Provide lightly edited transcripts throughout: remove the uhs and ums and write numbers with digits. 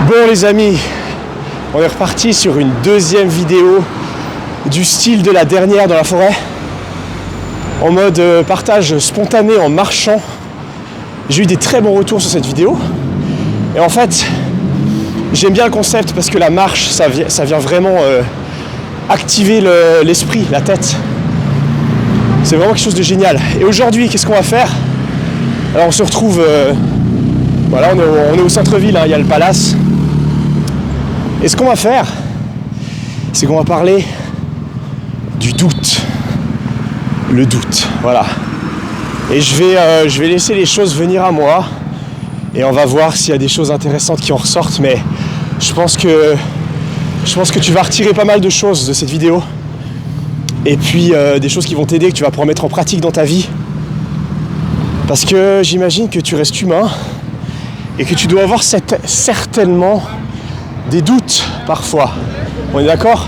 Bon les amis, on est reparti sur une deuxième vidéo du style de la dernière dans la forêt, en mode partage spontané en marchant. J'ai eu des très bons retours sur cette vidéo et en fait j'aime bien le concept parce que la marche ça vient vraiment activer l'esprit, la tête. C'est vraiment quelque chose de génial. Et aujourd'hui qu'est-ce qu'on va faire? Alors on se retrouve voilà, on est au centre-ville, hein, il y a le palace. Et ce qu'on va faire, c'est qu'on va parler du doute. Le doute, voilà. Et je vais laisser les choses venir à moi. Et on va voir s'il y a des choses intéressantes qui en ressortent. Mais je pense que tu vas retirer pas mal de choses de cette vidéo. Et puis des choses qui vont t'aider, que tu vas pouvoir mettre en pratique dans ta vie. Parce que j'imagine que tu restes humain. Et que tu dois avoir certainement des doutes parfois. On est d'accord?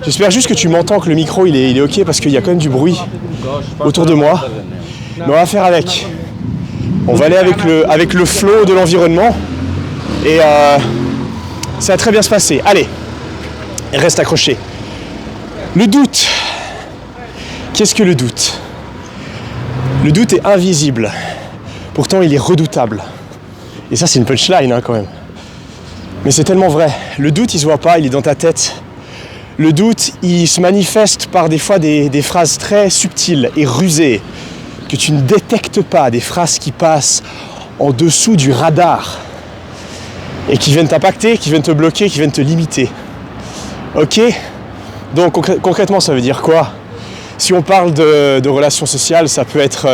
J'espère juste que tu m'entends, que le micro il est ok parce qu'il y a quand même du bruit autour de moi. Mais on va faire avec. On va aller avec le flow de l'environnement et ça va très bien se passer. Allez, reste accroché. Le doute. Qu'est-ce que le doute? Le doute est invisible. Pourtant il est redoutable. Et ça c'est une punchline hein, quand même. Mais c'est tellement vrai. Le doute, il se voit pas, il est dans ta tête. Le doute, il se manifeste par des fois des phrases très subtiles et rusées que tu ne détectes pas, des phrases qui passent en dessous du radar et qui viennent t'impacter, qui viennent te bloquer, qui viennent te limiter. Ok? Donc concrètement, ça veut dire quoi? Si on parle de relations sociales, ça peut être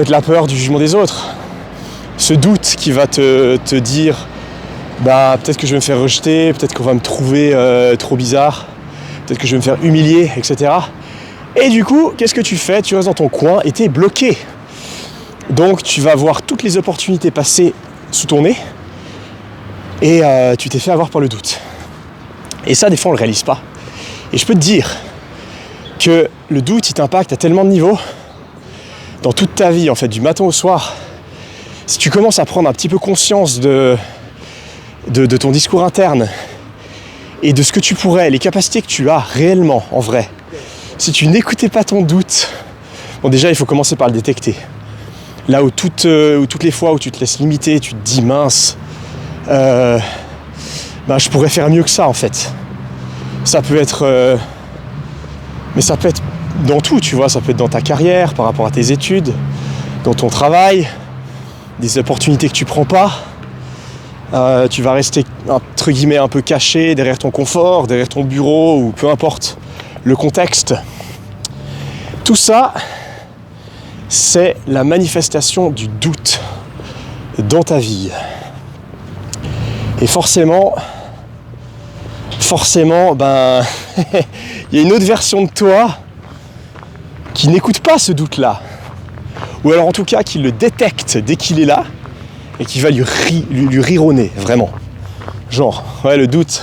la peur du jugement des autres. Ce doute qui va te dire bah peut-être que je vais me faire rejeter, peut-être qu'on va me trouver trop bizarre, peut-être que je vais me faire humilier, etc. Et du coup, qu'est-ce que tu fais? Tu restes dans ton coin et t'es bloqué. Donc tu vas voir toutes les opportunités passer sous ton nez et tu t'es fait avoir par le doute. Et ça, des fois, on le réalise pas. Et je peux te dire que le doute, il t'impacte à tellement de niveaux dans toute ta vie, en fait, du matin au soir. Si tu commences à prendre un petit peu conscience de ton discours interne et de ce que tu pourrais, les capacités que tu as réellement, en vrai, si tu n'écoutais pas ton doute, bon déjà il faut commencer par le détecter. Là où toutes les fois où tu te laisses limiter, tu te dis mince, je pourrais faire mieux que ça en fait. Ça peut être, mais ça peut être dans tout, tu vois, ça peut être dans ta carrière, par rapport à tes études, dans ton travail, des opportunités que tu prends pas. Tu vas rester entre guillemets un peu caché derrière ton confort, derrière ton bureau ou peu importe le contexte. Tout ça, c'est la manifestation du doute dans ta vie. Et forcément, il y a une autre version de toi qui n'écoute pas ce doute-là. Ou alors en tout cas qui le détecte dès qu'il est là et qui va lui rironner, vraiment. Genre, ouais le doute,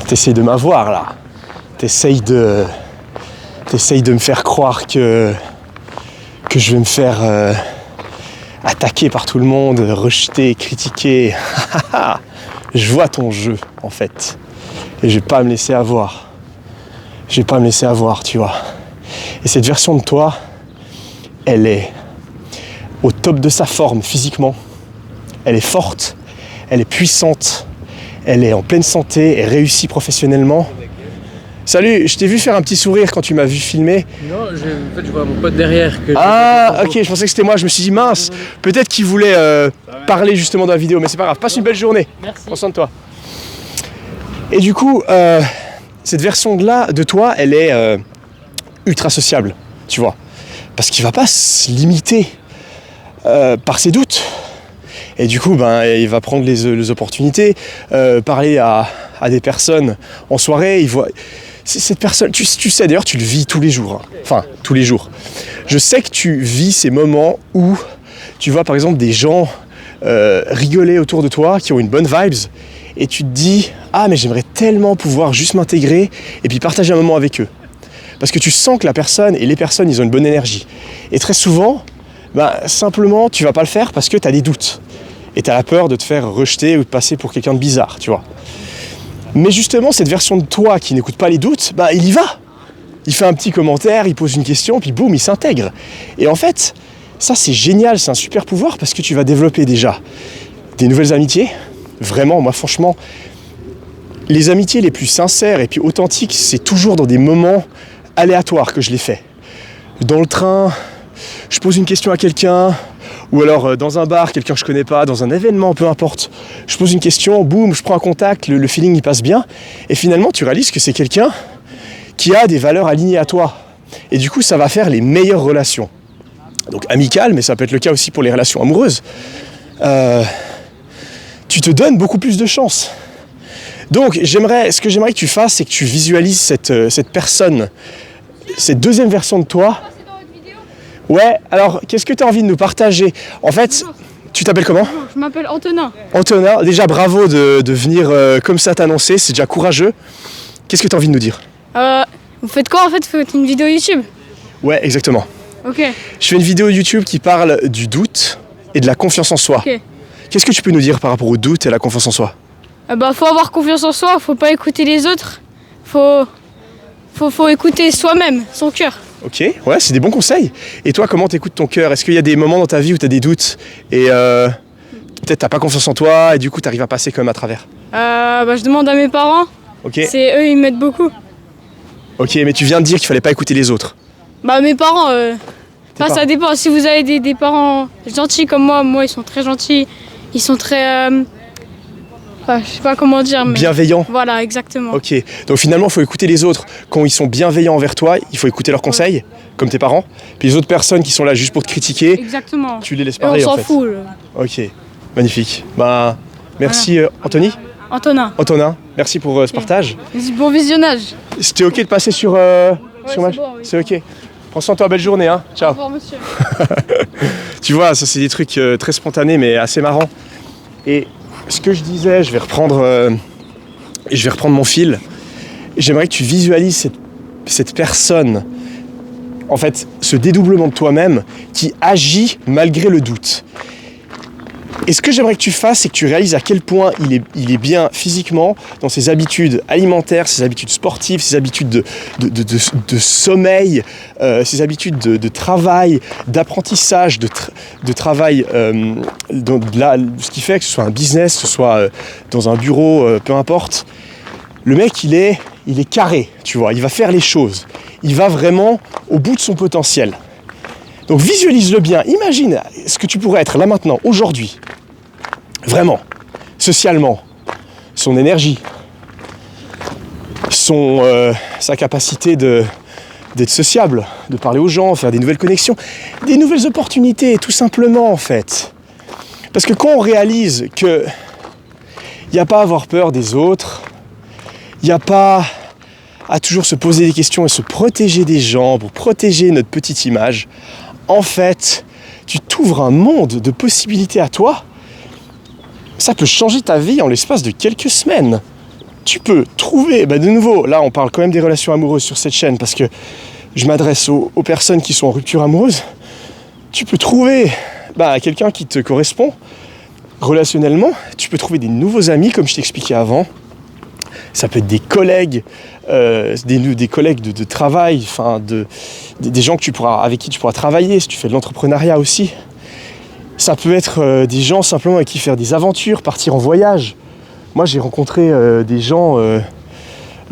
t'essayes de m'avoir là. T'essayes de me faire croire que je vais me faire attaquer par tout le monde, rejeter, critiquer. Je vois ton jeu en fait. Et je vais pas me laisser avoir. Je vais pas me laisser avoir, tu vois. Et cette version de toi, elle est au top de sa forme physiquement. Elle est forte, elle est puissante, elle est en pleine santé, elle réussit professionnellement. Salut, je t'ai vu faire un petit sourire quand tu m'as vu filmer. Non, en fait, je vois mon pote derrière. Ok, je pensais que c'était moi, je me suis dit mince, peut-être qu'il voulait parler justement dans la vidéo, mais c'est pas grave, passe une belle journée. Merci. Prends soin de toi. Et du coup, cette version-là de toi, elle est ultra sociable, tu vois. Parce qu'il va pas se limiter par ses doutes. Et du coup, il va prendre les opportunités, parler à des personnes en soirée, il voit... Cette personne, tu sais d'ailleurs, tu le vis tous les jours. Hein. Enfin, tous les jours. Je sais que tu vis ces moments où tu vois par exemple des gens rigoler autour de toi, qui ont une bonne vibes, et tu te dis « Ah, mais j'aimerais tellement pouvoir juste m'intégrer et puis partager un moment avec eux. » Parce que tu sens que la personne et les personnes, ils ont une bonne énergie. Et très souvent, simplement, tu vas pas le faire parce que tu as des doutes. Et t'as la peur de te faire rejeter ou de passer pour quelqu'un de bizarre, tu vois. Mais justement, cette version de toi qui n'écoute pas les doutes, bah il y va. Il fait un petit commentaire, il pose une question, puis boum, il s'intègre. Et en fait, ça c'est génial, c'est un super pouvoir parce que tu vas développer déjà des nouvelles amitiés. Vraiment, moi franchement, les amitiés les plus sincères et puis authentiques, c'est toujours dans des moments aléatoires que je les fais. Dans le train, je pose une question à quelqu'un, ou alors dans un bar, quelqu'un que je connais pas, dans un événement, peu importe. Je pose une question, boum, je prends un contact, le feeling il passe bien, et finalement tu réalises que c'est quelqu'un qui a des valeurs alignées à toi. Et du coup, ça va faire les meilleures relations. Donc amicales, mais ça peut être le cas aussi pour les relations amoureuses. Tu te donnes beaucoup plus de chance. Donc ce que j'aimerais que tu fasses, c'est que tu visualises cette personne, cette deuxième version de toi. Ouais, alors qu'est-ce que tu as envie de nous partager? En fait, tu t'appelles comment? Je m'appelle Antonin. Antonin, déjà bravo de venir comme ça t'annoncer, c'est déjà courageux. Qu'est-ce que tu as envie de nous dire? Vous faites quoi en fait? Vous faites une vidéo YouTube? Ouais, exactement. Ok. Je fais une vidéo YouTube qui parle du doute et de la confiance en soi. Ok. Qu'est-ce que tu peux nous dire par rapport au doute et à la confiance en soi? Faut avoir confiance en soi, faut pas écouter les autres. Faut écouter soi-même, son cœur. Ok, ouais, c'est des bons conseils. Et toi, comment t'écoutes ton cœur? Est-ce qu'il y a des moments dans ta vie où t'as des doutes et peut-être t'as pas confiance en toi et du coup t'arrives à passer quand même à travers? Je demande à mes parents. Ok. C'est eux, ils m'aident beaucoup. Ok, mais tu viens de dire qu'il fallait pas écouter les autres. Mes parents, parents. ça dépend. Si vous avez des parents gentils comme moi ils sont très gentils. Ils sont très... je sais pas comment dire, mais... Bienveillant. Voilà, exactement. Ok, donc finalement il faut écouter les autres. Quand ils sont bienveillants envers toi, il faut écouter leurs conseils, comme tes parents. Puis les autres personnes qui sont là juste pour te critiquer, Exactement. tu les laisses Et on parler en s'en fait. fout. Ok, magnifique. Bah, merci Anthony. Antonin. Antonin, merci pour ce partage. Bon visionnage. C'était ok de passer sur c'est match? bon, oui. C'est ok. Prends soin de toi, belle journée, hein. Au Ciao. revoir, monsieur. Tu vois, ça c'est des trucs très spontanés mais assez marrants. Et ce que je disais, je vais reprendre mon fil. J'aimerais que tu visualises cette personne, en fait, ce dédoublement de toi-même qui agit malgré le doute. Et ce que j'aimerais que tu fasses, c'est que tu réalises à quel point il est bien physiquement dans ses habitudes alimentaires, ses habitudes sportives, ses habitudes de sommeil, ses habitudes de travail, d'apprentissage, de travail, ce qui fait que ce soit un business, que ce soit dans un bureau, peu importe. Le mec, il est carré, tu vois, il va faire les choses. Il va vraiment au bout de son potentiel. Donc visualise-le bien, imagine ce que tu pourrais être là maintenant, aujourd'hui, vraiment, socialement, son énergie, sa capacité d'être sociable, de parler aux gens, faire des nouvelles connexions, des nouvelles opportunités, tout simplement en fait. Parce que quand on réalise qu'il n'y a pas à avoir peur des autres, il n'y a pas à toujours se poser des questions et se protéger des gens pour protéger notre petite image, en fait, tu t'ouvres un monde de possibilités à toi. Ça peut changer ta vie en l'espace de quelques semaines. Tu peux trouver, de nouveau, là on parle quand même des relations amoureuses sur cette chaîne parce que je m'adresse aux personnes qui sont en rupture amoureuse. Tu peux trouver quelqu'un qui te correspond relationnellement. Tu peux trouver des nouveaux amis comme je t'expliquais avant. Ça peut être des collègues, des collègues de travail, des gens avec qui tu pourras travailler si tu fais de l'entrepreneuriat aussi. Ça peut être des gens simplement avec qui faire des aventures, partir en voyage. Moi j'ai rencontré des gens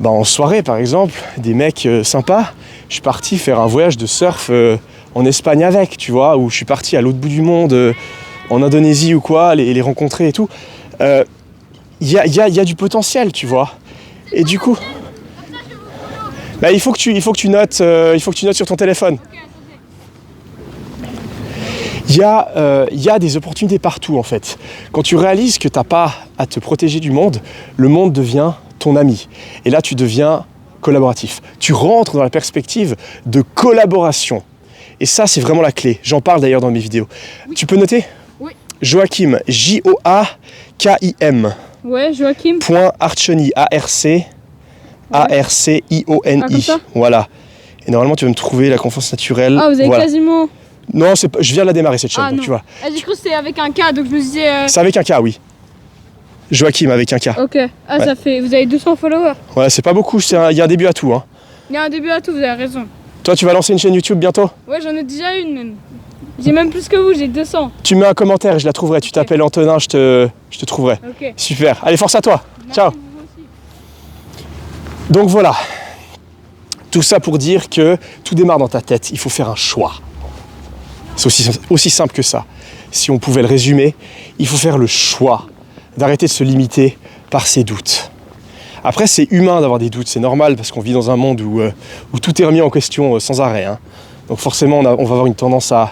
en soirée par exemple, des mecs sympas. Je suis parti faire un voyage de surf en Espagne avec, tu vois, où je suis parti à l'autre bout du monde, en Indonésie ou quoi, les rencontrer et tout. Il y a du potentiel, tu vois. Et du coup, il faut que tu notes sur ton téléphone. Il y a des opportunités partout en fait. Quand tu réalises que tu n'as pas à te protéger du monde, le monde devient ton ami. Et là, tu deviens collaboratif. Tu rentres dans la perspective de collaboration. Et ça, c'est vraiment la clé. J'en parle d'ailleurs dans mes vidéos. Oui. Tu peux noter ? Oui. Joachim, Joakim. Comme ça ? Voilà. Et normalement, tu vas me trouver la confiance naturelle. Ah, vous avez voilà. quasiment... Non, je viens de la démarrer cette chaîne, Ah donc non. tu vois. Ah, j'ai cru que c'était avec un K, donc je me disais... C'est avec un K, oui. Joachim avec un K. Ok. Ah, Ouais. ça fait... Vous avez 200 followers. Ouais, c'est pas beaucoup, il y a un début à tout. Hein. Il y a un début à tout, vous avez raison. Toi, tu vas lancer une chaîne YouTube bientôt? Ouais, j'en ai déjà une même. J'ai même plus que vous, j'ai 200. Tu mets un commentaire et je la trouverai. Tu t'appelles Antonin, je te trouverai. Ok. Super. Allez, force à toi. Ciao. Merci, vous aussi. Donc voilà. Tout ça pour dire que tout démarre dans ta tête. Il faut faire un choix. C'est aussi simple que ça. Si on pouvait le résumer, il faut faire le choix d'arrêter de se limiter par ses doutes. Après, c'est humain d'avoir des doutes, c'est normal parce qu'on vit dans un monde où tout est remis en question sans arrêt. Hein. Donc forcément, on va avoir une tendance à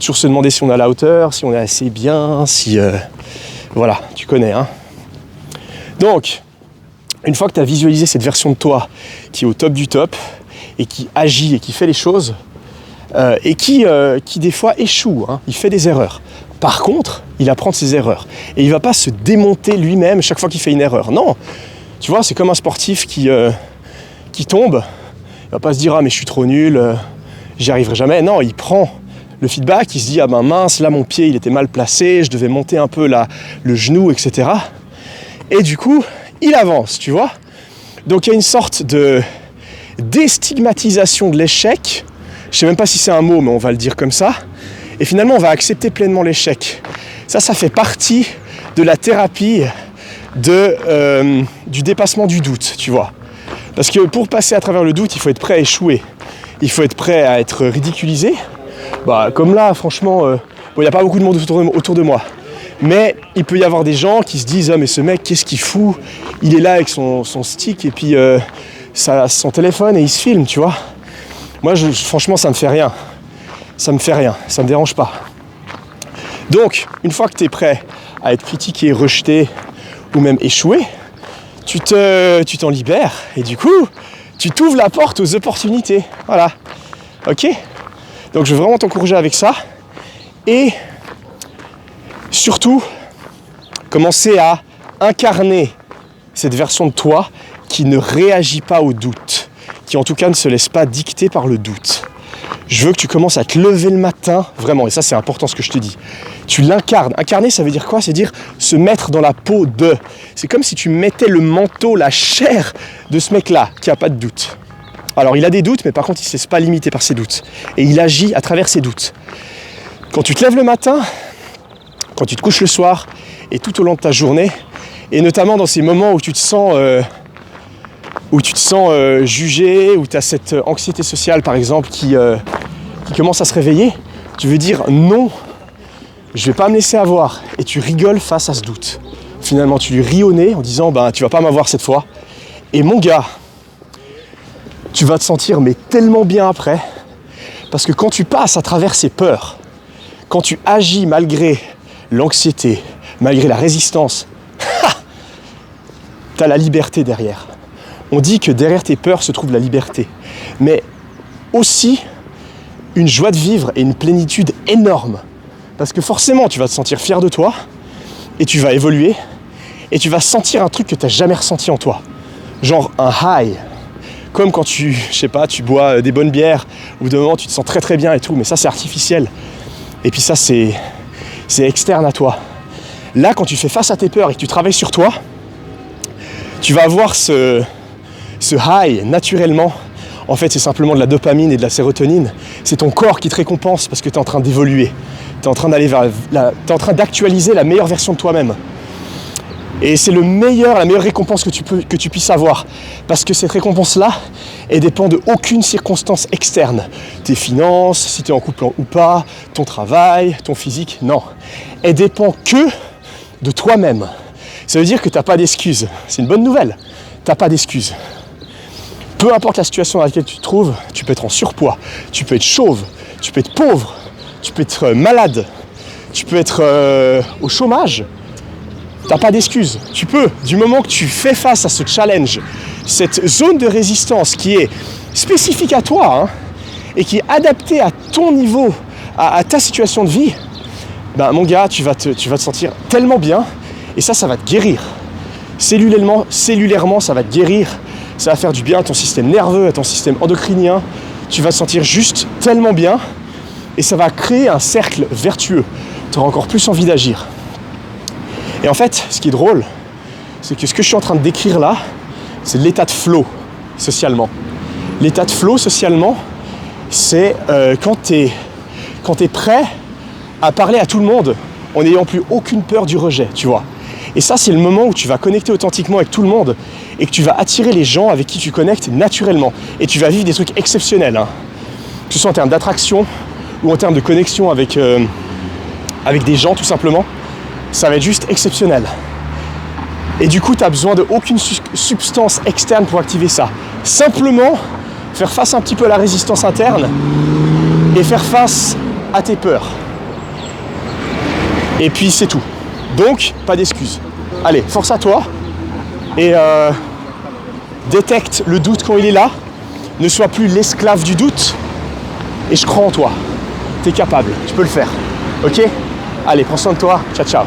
toujours se demander si on est à la hauteur, si on est assez bien, si... voilà, tu connais. Hein. Donc, une fois que tu as visualisé cette version de toi qui est au top du top et qui agit et qui fait les choses, et qui des fois échoue, hein, il fait des erreurs. Par contre, il apprend de ses erreurs. Et il ne va pas se démonter lui-même chaque fois qu'il fait une erreur. Non, tu vois, c'est comme un sportif qui tombe. Il ne va pas se dire « Ah mais je suis trop nul, j'y arriverai jamais ». Non, il prend le feedback, il se dit « Ah ben mince, là mon pied il était mal placé, je devais monter un peu le genou, etc. » Et du coup, il avance, tu vois. Donc il y a une sorte de déstigmatisation de l'échec. Je ne sais même pas si c'est un mot, mais on va le dire comme ça. Et finalement, on va accepter pleinement l'échec. Ça fait partie de la thérapie du dépassement du doute, tu vois. Parce que pour passer à travers le doute, il faut être prêt à échouer. Il faut être prêt à être ridiculisé. Bah, comme là, franchement, il n'y a pas beaucoup de monde autour de moi. Mais il peut y avoir des gens qui se disent « Ah mais ce mec, qu'est-ce qu'il fout? Il est là avec son stick et puis son téléphone et il se filme, tu vois. » Moi, franchement, ça me fait rien. Ça me dérange pas. Donc, une fois que tu es prêt à être critiqué, rejeté ou même échoué, tu t'en libères et du coup, tu t'ouvres la porte aux opportunités. Voilà. Ok ? Donc, je veux vraiment t'encourager avec ça. Et surtout, commencer à incarner cette version de toi qui ne réagit pas au doute, qui en tout cas ne se laisse pas dicter par le doute. Je veux que tu commences à te lever le matin, vraiment, et ça c'est important ce que je te dis. Tu l'incarnes. Incarner, ça veut dire quoi? C'est dire se mettre dans la peau de. C'est comme si tu mettais le manteau, la chair de ce mec-là, qui n'a pas de doute. Alors il a des doutes, mais par contre il ne se laisse pas limiter par ses doutes. Et il agit à travers ses doutes. Quand tu te lèves le matin, quand tu te couches le soir, et tout au long de ta journée, et notamment dans ces moments où tu te sens... jugé, où tu as cette anxiété sociale par exemple qui commence à se réveiller, tu veux dire non, je vais pas me laisser avoir, et tu rigoles face à ce doute. Finalement tu lui ris au nez en disant ben tu vas pas m'avoir cette fois, et mon gars, tu vas te sentir mais tellement bien après, parce que quand tu passes à travers ces peurs, quand tu agis malgré l'anxiété, malgré la résistance, tu as la liberté derrière. On dit que derrière tes peurs se trouve la liberté, mais aussi une joie de vivre et une plénitude énorme. Parce que forcément, tu vas te sentir fier de toi, et tu vas évoluer, et tu vas sentir un truc que tu n'as jamais ressenti en toi. Genre un high. Comme quand tu bois des bonnes bières, au bout d'un moment tu te sens très très bien et tout, mais ça c'est artificiel. Et puis ça c'est externe à toi. Là, quand tu fais face à tes peurs et que tu travailles sur toi, tu vas avoir ce high naturellement. En fait, c'est simplement de la dopamine et de la sérotonine. C'est ton corps qui te récompense parce que tu es en train d'évoluer. Tu es en train d'actualiser la meilleure version de toi-même. Et c'est la meilleure récompense que tu puisses avoir. Parce que cette récompense-là, elle dépend de aucune circonstance externe. Tes finances, si tu es en couple ou pas, ton travail, ton physique, non. Elle dépend que de toi-même. Ça veut dire que tu n'as pas d'excuses. C'est une bonne nouvelle. Tu n'as pas d'excuses. Peu importe la situation dans laquelle tu te trouves, tu peux être en surpoids, tu peux être chauve, tu peux être pauvre, tu peux être malade, tu peux être au chômage. T'as pas d'excuses. Tu peux, du moment que tu fais face à ce challenge, cette zone de résistance qui est spécifique à toi, hein, et qui est adaptée à ton niveau, à ta situation de vie, ben mon gars, tu vas te sentir tellement bien, et ça va te guérir. Cellulairement, ça va te guérir. Ça va faire du bien à ton système nerveux, à ton système endocrinien. Tu vas te sentir juste tellement bien Et ça va créer un cercle vertueux. Tu auras encore plus envie d'agir. Et en fait, ce qui est drôle, c'est que ce que je suis en train de décrire là, c'est l'état de flow socialement. L'état de flow socialement, c'est quand tu es prêt à parler à tout le monde en n'ayant plus aucune peur du rejet, tu vois. Et ça, c'est le moment où tu vas connecter authentiquement avec tout le monde et que tu vas attirer les gens avec qui tu connectes naturellement. Et tu vas vivre des trucs exceptionnels, hein. Que ce soit en termes d'attraction ou en termes de connexion avec des gens, tout simplement. Ça va être juste exceptionnel. Et du coup, tu n'as besoin d'aucune substance externe pour activer ça. Simplement, faire face un petit peu à la résistance interne et faire face à tes peurs. Et puis, c'est tout. Donc, pas d'excuses. Allez, force à toi et détecte le doute quand il est là. Ne sois plus l'esclave du doute. Et je crois en toi. Tu es capable, tu peux le faire. Ok ? Allez, prends soin de toi. Ciao, ciao.